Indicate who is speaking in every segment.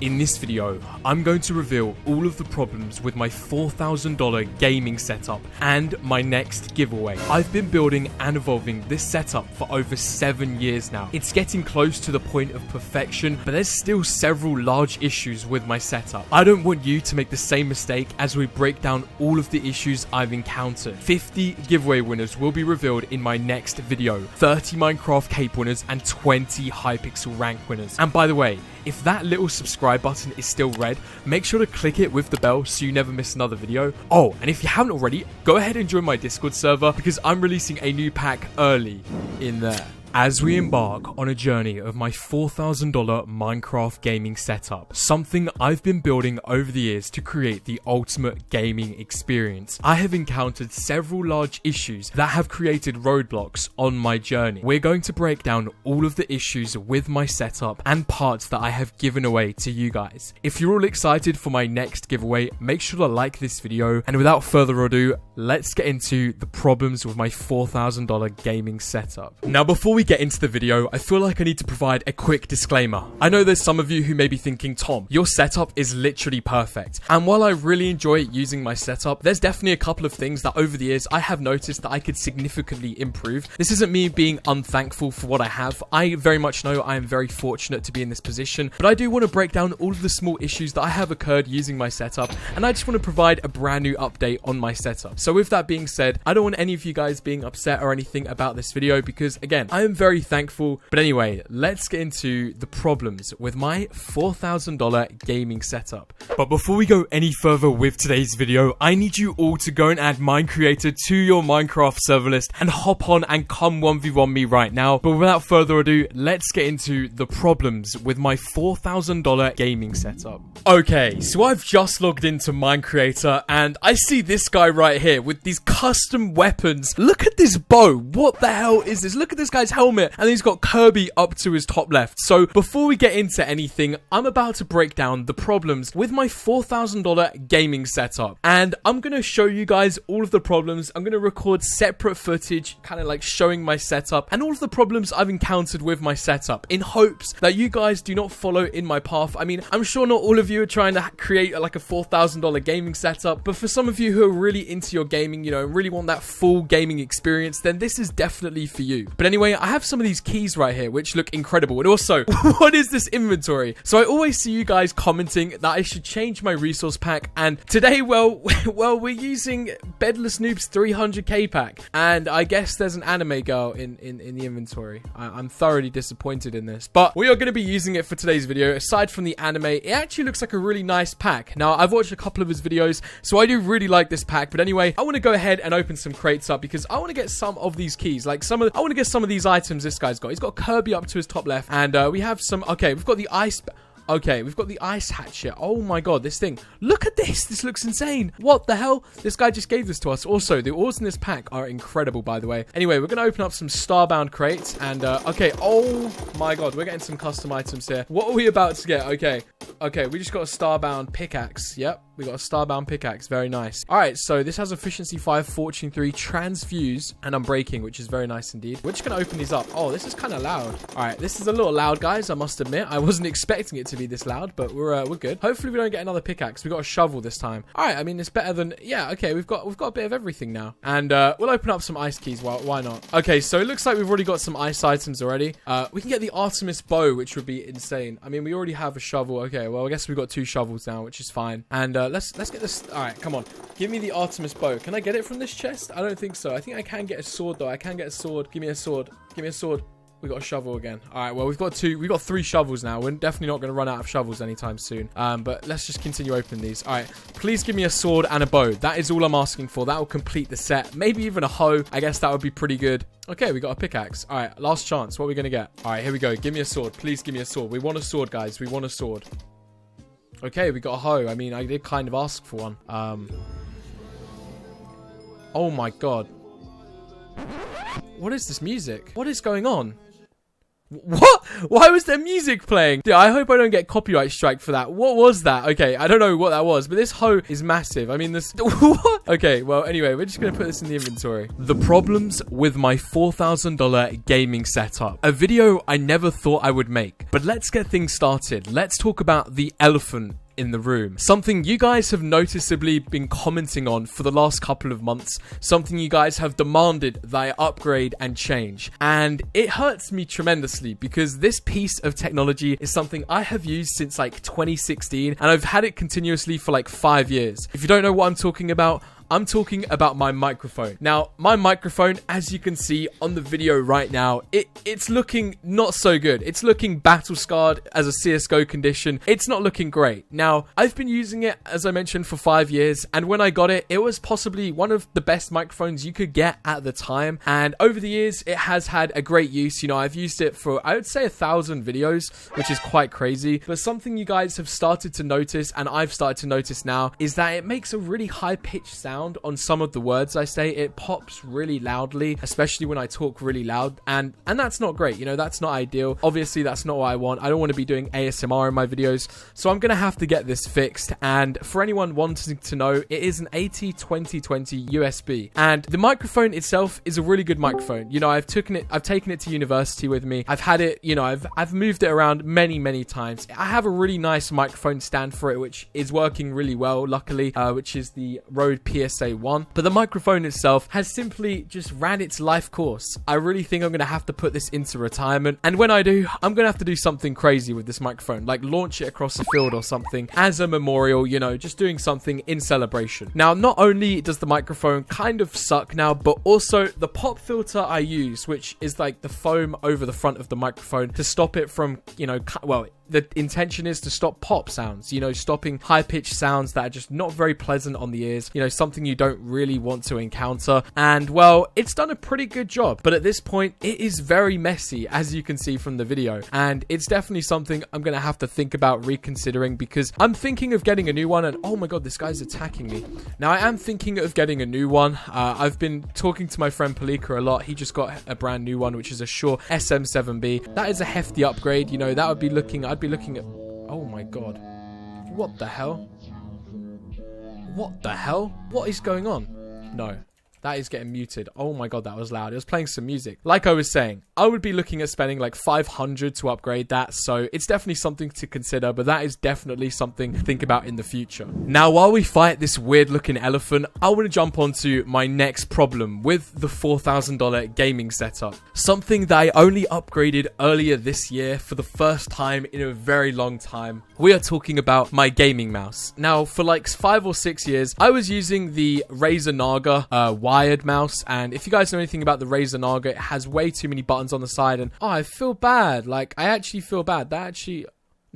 Speaker 1: In this video, I'm going to reveal all of the problems with my $4,000 gaming setup and my next giveaway. I've been building and evolving this setup for over 7 years now. It's getting close to the point of perfection, but there's still several large issues with my setup. I don't want you to make the same mistake as we break down all of the issues I've encountered. 50 giveaway winners will be revealed in my next video, 30 Minecraft cape winners and 20 Hypixel rank winners. And by the way, if that little subscribe button is still red, make sure to click it with the bell so you never miss another video. Oh, and if you haven't already, go ahead and join my Discord server because I'm releasing a new pack early in there. As we embark on a journey of my $4,000 Minecraft gaming setup, something I've been building over the years to create the ultimate gaming experience, I have encountered several large issues that have created roadblocks on my journey. We're going to break down all of the issues with my setup and parts that I have given away to you guys. If you're all excited for my next giveaway, make sure to like this video, and without further ado, let's get into the problems with my $4,000 gaming setup. Now, before we get into the video, I feel like I need to provide a quick disclaimer. I know there's some of you who may be thinking, Tom, your setup is literally perfect. And while I really enjoy using my setup, there's definitely a couple of things that over the years I have noticed that I could significantly improve. This isn't me being unthankful for what I have. I very much know I am very fortunate to be in this position, but I do want to break down all of the small issues that I have occurred using my setup, and I just want to provide a brand new update on my setup. So with that being said, I don't want any of you guys being upset or anything about this video because, again, I am very thankful. But anyway, let's get into the problems with my $4,000 gaming setup. But before we go any further with today's video, I need you all to go and add Minecreator to your Minecraft server list and hop on and come 1v1 me right now. But without further ado, let's get into the problems with my $4,000 gaming setup. Okay, so I've just logged into Minecreator and I see this guy right here with these custom weapons. Look at this bow. What the hell is this? Look at this guy's helmet, and he's got Kirby up to his top left. So before we get into anything, I'm about to break down the problems with my $4,000 gaming setup, and I'm going to show you guys all of the problems. I'm going to record separate footage, kind of like showing my setup and all of the problems I've encountered with my setup, in hopes that you guys do not follow in my path. I mean, I'm sure not all of you are trying to create like a $4,000 gaming setup, but for some of you who are really into your gaming, you know, really want that full gaming experience, then this is definitely for you. But anyway, I have some of these keys right here which look incredible. And also, what is this inventory? So I always see you guys commenting that I should change my resource pack, and today, well, we're using BedlessNoob's 300k pack, and I guess there's an anime girl in the inventory. I'm thoroughly disappointed in this, but we are going to be using it for today's video. Aside from the anime, it actually looks like a really nice pack. Now, I've watched a couple of his videos, so I do really like this pack. But anyway, I want to go ahead and open some crates up because I want to get some of these keys, like I want to get some of these items this guy's got. He's got Kirby up to his top left, and we have some. Okay, we've got the ice. Okay, we've got the ice hatchet. Oh my god, this thing. Look at this. This looks insane. What the hell? This guy just gave this to us. Also, the ores in this pack are incredible, by the way. Anyway, we're going to open up some starbound crates. And, okay. Oh my god, we're getting some custom items here. What are we about to get? Okay. Okay, we just got a starbound pickaxe. Yep, we got a starbound pickaxe. Very nice. All right, so this has efficiency 5, fortune 3, transfuse, and unbreaking, which is very nice indeed. We're just going to open these up. Oh, this is kind of loud. All right, this is a little loud, guys, I must admit. I wasn't expecting it to be this loud, but we're good. Hopefully we don't get another pickaxe. We got a shovel this time. All right, I mean, it's better than, yeah, okay, we've got a bit of everything now. And we'll open up some ice keys. Well, why not? Okay, so it looks like we've already got some ice items already. We can get the Artemis bow, which would be insane. I mean, we already have a shovel. Okay, well, I guess we've got 2 shovels now, which is fine. And let's get this. All right, come on. Give me the Artemis bow. Can I get it from this chest? I don't think so. I think I can get a sword, though. I can get a sword. Give me a sword. Give me a sword. We got a shovel again. All right, well, we've got 3 shovels now. We're definitely not going to run out of shovels anytime soon. But let's just continue opening these. All right, please give me a sword and a bow. That is all I'm asking for. That will complete the set. Maybe even a hoe. I guess that would be pretty good. Okay, we got a pickaxe. All right, last chance. What are we going to get? All right, here we go. Give me a sword. Please give me a sword. We want a sword, guys. We want a sword. Okay, we got a hoe. I mean, I did kind of ask for one. Oh my god. What is this music? What is going on? What? Why was there music playing? Dude, I hope I don't get copyright strike for that. What was that? Okay, I don't know what that was, but this hoe is massive. I mean, this... What? Okay, well, anyway, we're just going to put this in the inventory. The problems with my $4,000 gaming setup. A video I never thought I would make. But let's get things started. Let's talk about the elephant in the room. Something you guys have noticeably been commenting on for the last couple of months. Something you guys have demanded that I upgrade and change. And it hurts me tremendously because this piece of technology is something I have used since like 2016 and I've had it continuously for like 5 years. If you don't know what I'm talking about my microphone. Now, my microphone, as you can see on the video right now, it's looking not so good. It's looking battle scarred as a CSGO condition. It's not looking great. Now, I've been using it, as I mentioned, for 5 years, and when I got it, it was possibly one of the best microphones you could get at the time, and over the years, it has had a great use. You know, I've used it for, I would say, 1,000 videos, which is quite crazy, but something you guys have started to notice, and I've started to notice now, is that it makes a really high-pitched sound on some of the words I say. It pops really loudly, especially when I talk really loud, and that's not great. You know, that's not ideal. Obviously, that's not what I want. I don't want to be doing ASMR in my videos, so I'm gonna have to get this fixed. And for anyone wanting to know, it is an AT2020 USB, and the microphone itself is a really good microphone. You know, I've taken it to university with me. I've had it, you know, I've moved it around many times. I have a really nice microphone stand for it, which is working really well, luckily, which is the Rode PSA1, but the microphone itself has simply just ran its life course. I really think I'm going to have to put this into retirement, and when I do, I'm going to have to do something crazy with this microphone, like launch it across the field or something as a memorial, you know, just doing something in celebration. Now, not only does the microphone kind of suck now, but also the pop filter I use, which is like the foam over the front of the microphone to stop it from, you know, well, the intention is to stop pop sounds, you know, stopping high-pitched sounds that are just not very pleasant on the ears, you know, something you don't really want to encounter. And, well, it's done a pretty good job. But at this point, it is very messy, as you can see from the video. And it's definitely something I'm going to have to think about reconsidering, because I'm thinking of getting a new one. And, oh my god, this guy's attacking me. Now, I am thinking of getting a new one. I've been talking to my friend Palika a lot. He just got a brand new one, which is a Shure SM7B. That is a hefty upgrade. You know, that would be looking... I'd be looking at... Oh my god. What the hell? What the hell? What is going on? No. That is getting muted. Oh my god, that was loud. It was playing some music. Like I was saying, I would be looking at spending like 500 to upgrade that, so it's definitely something to consider, but that is definitely something to think about in the future. Now, while we fight this weird looking elephant, I want to jump onto my next problem with the $4,000 gaming setup. Something that I only upgraded earlier this year for the first time in a very long time. We are talking about my gaming mouse. Now, for like 5 or 6 years, I was using the Razer Naga wired mouse, and if you guys know anything about the Razer Naga, it has way too many buttons on the side, and oh, I feel bad. Like, I actually feel bad. That actually...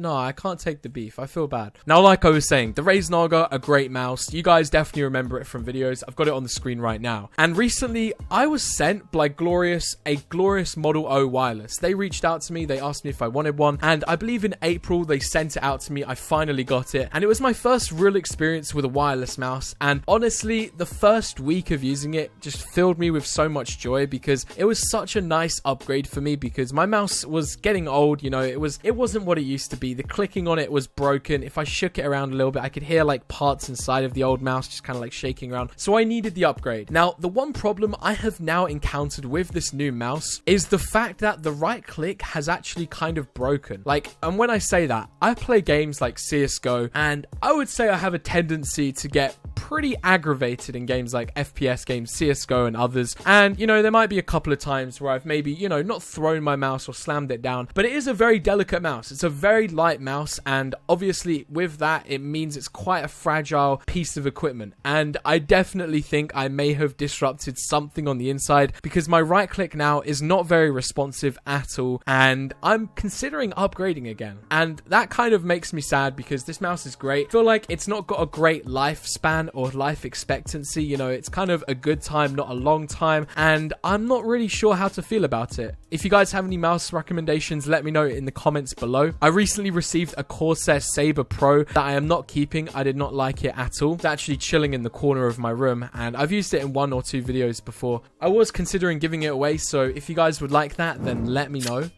Speaker 1: No, I can't take the beef. I feel bad. Now, like I was saying, the Razer Naga, a great mouse. You guys definitely remember it from videos. I've got it on the screen right now. And recently, I was sent by Glorious a Glorious Model O wireless. They reached out to me. They asked me if I wanted one. And I believe in April, they sent it out to me. I finally got it. And it was my first real experience with a wireless mouse. And honestly, the first week of using it just filled me with so much joy, because it was such a nice upgrade for me, because my mouse was getting old. You know, it wasn't what it used to be. The clicking on it was broken. If I shook it around a little bit, I could hear like parts inside of the old mouse just kind of like shaking around. So I needed the upgrade. Now, the one problem I have now encountered with this new mouse is the fact that the right click has actually kind of broken. Like, and when I say that, I play games like CSGO, and I would say I have a tendency to get pretty aggravated in games like FPS games, CSGO and others. And, you know, there might be a couple of times where I've maybe, you know, not thrown my mouse or slammed it down, but it is a very delicate mouse. It's a very light mouse, and obviously with that, it means it's quite a fragile piece of equipment. And I definitely think I may have disrupted something on the inside, because my right click now is not very responsive at all, and I'm considering upgrading again. And that kind of makes me sad, because this mouse is great. I feel like it's not got a great lifespan or life expectancy. You know, it's kind of a good time, not a long time, and I'm not really sure how to feel about it. If you guys have any mouse recommendations, let me know in the comments below. I recently received a Corsair Saber Pro that I am not keeping. I did not like it at all. It's actually chilling in the corner of my room, and I've used it in 1 or 2 videos before. I was considering giving it away, so if you guys would like that, then let me know.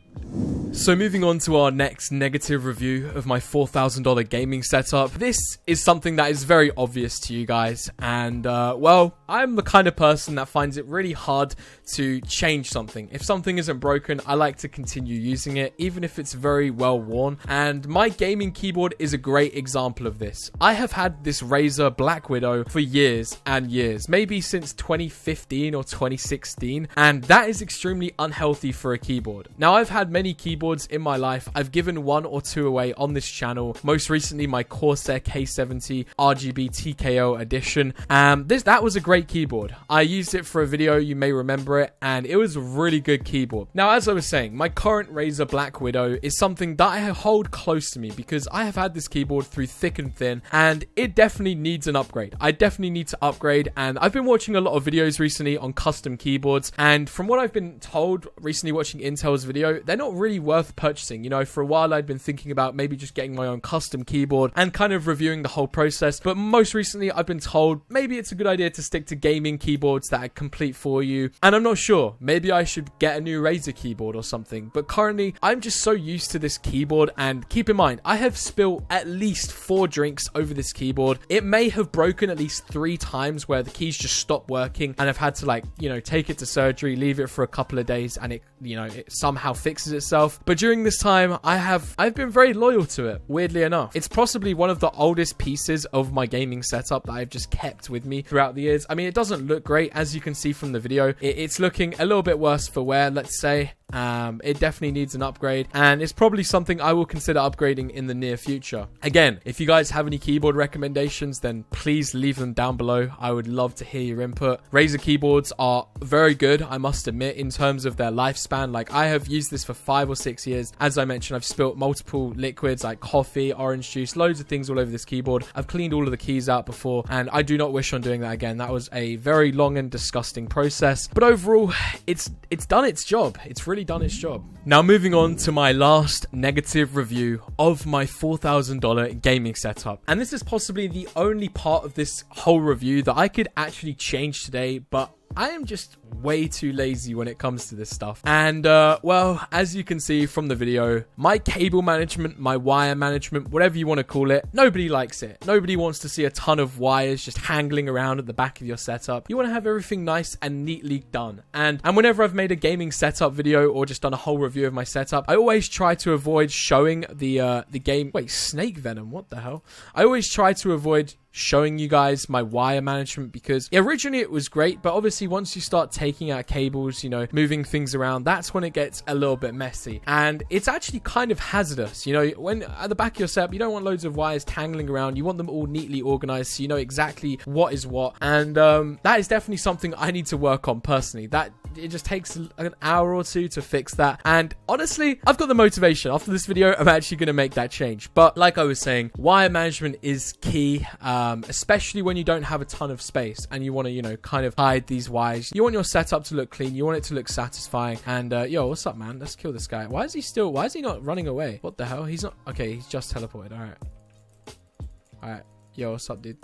Speaker 1: So moving on to our next negative review of my $4,000 gaming setup. This is something that is very obvious to you guys, and well, I'm the kind of person that finds it really hard to change something. If something isn't broken, I like to continue using it, even if it's very well worn, and my gaming keyboard is a great example of this. I have had this Razer Black Widow for years and years, maybe since 2015 or 2016, and that is extremely unhealthy for a keyboard. Now, I've had many keyboards in my life. I've given one or two away on this channel. Most recently, my Corsair K70 RGB TKO edition. That was a great keyboard. I used it for a video, you may remember it, and it was a really good keyboard. Now, as I was saying, my current Razer Black Widow is something that I hold close to me because I have had this keyboard through thick and thin, and it definitely needs an upgrade. I definitely need to upgrade, and I've been watching a lot of videos recently on custom keyboards, and from what I've been told recently watching Intel's video, they're not really worth purchasing. You know, for a while I'd been thinking about maybe just getting my own custom keyboard and kind of reviewing the whole process, but most recently I've been told maybe it's a good idea to stick to gaming keyboards that are complete for you, and I'm not sure. Maybe I should get a new Razer keyboard or something, but currently I'm just so used to this keyboard, and keep in mind, I have spilled at least 4 drinks over this keyboard. It may have broken at least 3 times where the keys just stopped working, and I've had to, like, you know, take it to surgery, leave it for a couple of days, and it, you know, it somehow fixes itself. But during this time, I've been very loyal to it, weirdly enough. It's possibly one of the oldest pieces of my gaming setup that I've just kept with me throughout the years. I mean, it doesn't look great, as you can see from the video. It's looking a little bit worse for wear, let's say. It definitely needs an upgrade, and it's probably something I will consider upgrading in the near future. Again, if you guys have any keyboard recommendations, then please leave them down below. I would love to hear your input. Razer keyboards are very good, I must admit, in terms of their lifespan. Like, I have used this for 5 or 6 years. As I mentioned, I've spilt multiple liquids like coffee, orange juice, loads of things all over this keyboard. I've cleaned all of the keys out before, and I do not wish on doing that again. That was a very long and disgusting process, but overall, it's done its job. It's really done its job. Now, moving on to my last negative review of my $4,000 gaming setup, and this is possibly the only part of this whole review that I could actually change today, but I am just way too lazy when it comes to this stuff. And well, as you can see from the video, my cable management, my wire management, whatever you want to call it, nobody likes it. Nobody wants to see a ton of wires just hangling around at the back of your setup. You want to have everything nice and neatly done. And whenever I've made a gaming setup video or just done a whole review of my setup, I always try to avoid showing the game. Wait, snake venom? What the hell? I always try to avoid showing you guys my wire management because originally it was great, but obviously once you start taking out cables, you know, moving things around, that's when it gets a little bit messy, and it's actually kind of hazardous. You know, when at the back of your setup, you don't want loads of wires tangling around. You want them all neatly organized so you know exactly what is what, and that is definitely something I need to work on personally. That it just takes an hour or two to fix that, and honestly, I've got the motivation. After this video, I'm actually going to make that change. But like I was saying, wire management is key, especially when you don't have a ton of space and you want to, you know, kind of hide these wires. You want your setup to look clean. You want it to look satisfying. And yo, what's up, man? Let's kill this guy. Why is he not running away? What the hell? He's not. Okay, he's just teleported. All right. Yo, what's up, dude?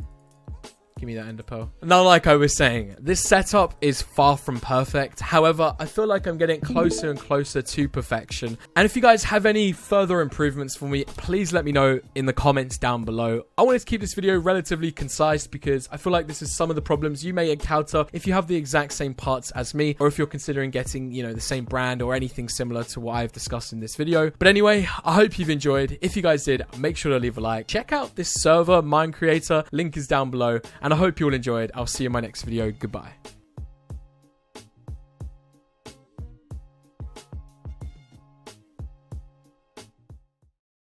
Speaker 1: Give me that ender pearl. Now, like I was saying, this setup is far from perfect. However, I feel like I'm getting closer and closer to perfection. And if you guys have any further improvements for me, please let me know in the comments down below. I wanted to keep this video relatively concise because I feel like this is some of the problems you may encounter if you have the exact same parts as me, or if you're considering getting, you know, the same brand or anything similar to what I've discussed in this video. But anyway, I hope you've enjoyed. If you guys did, make sure to leave a like. Check out this server, Mind Creator. Link is down below. And I hope you all enjoyed. I'll see you in my next video. Goodbye.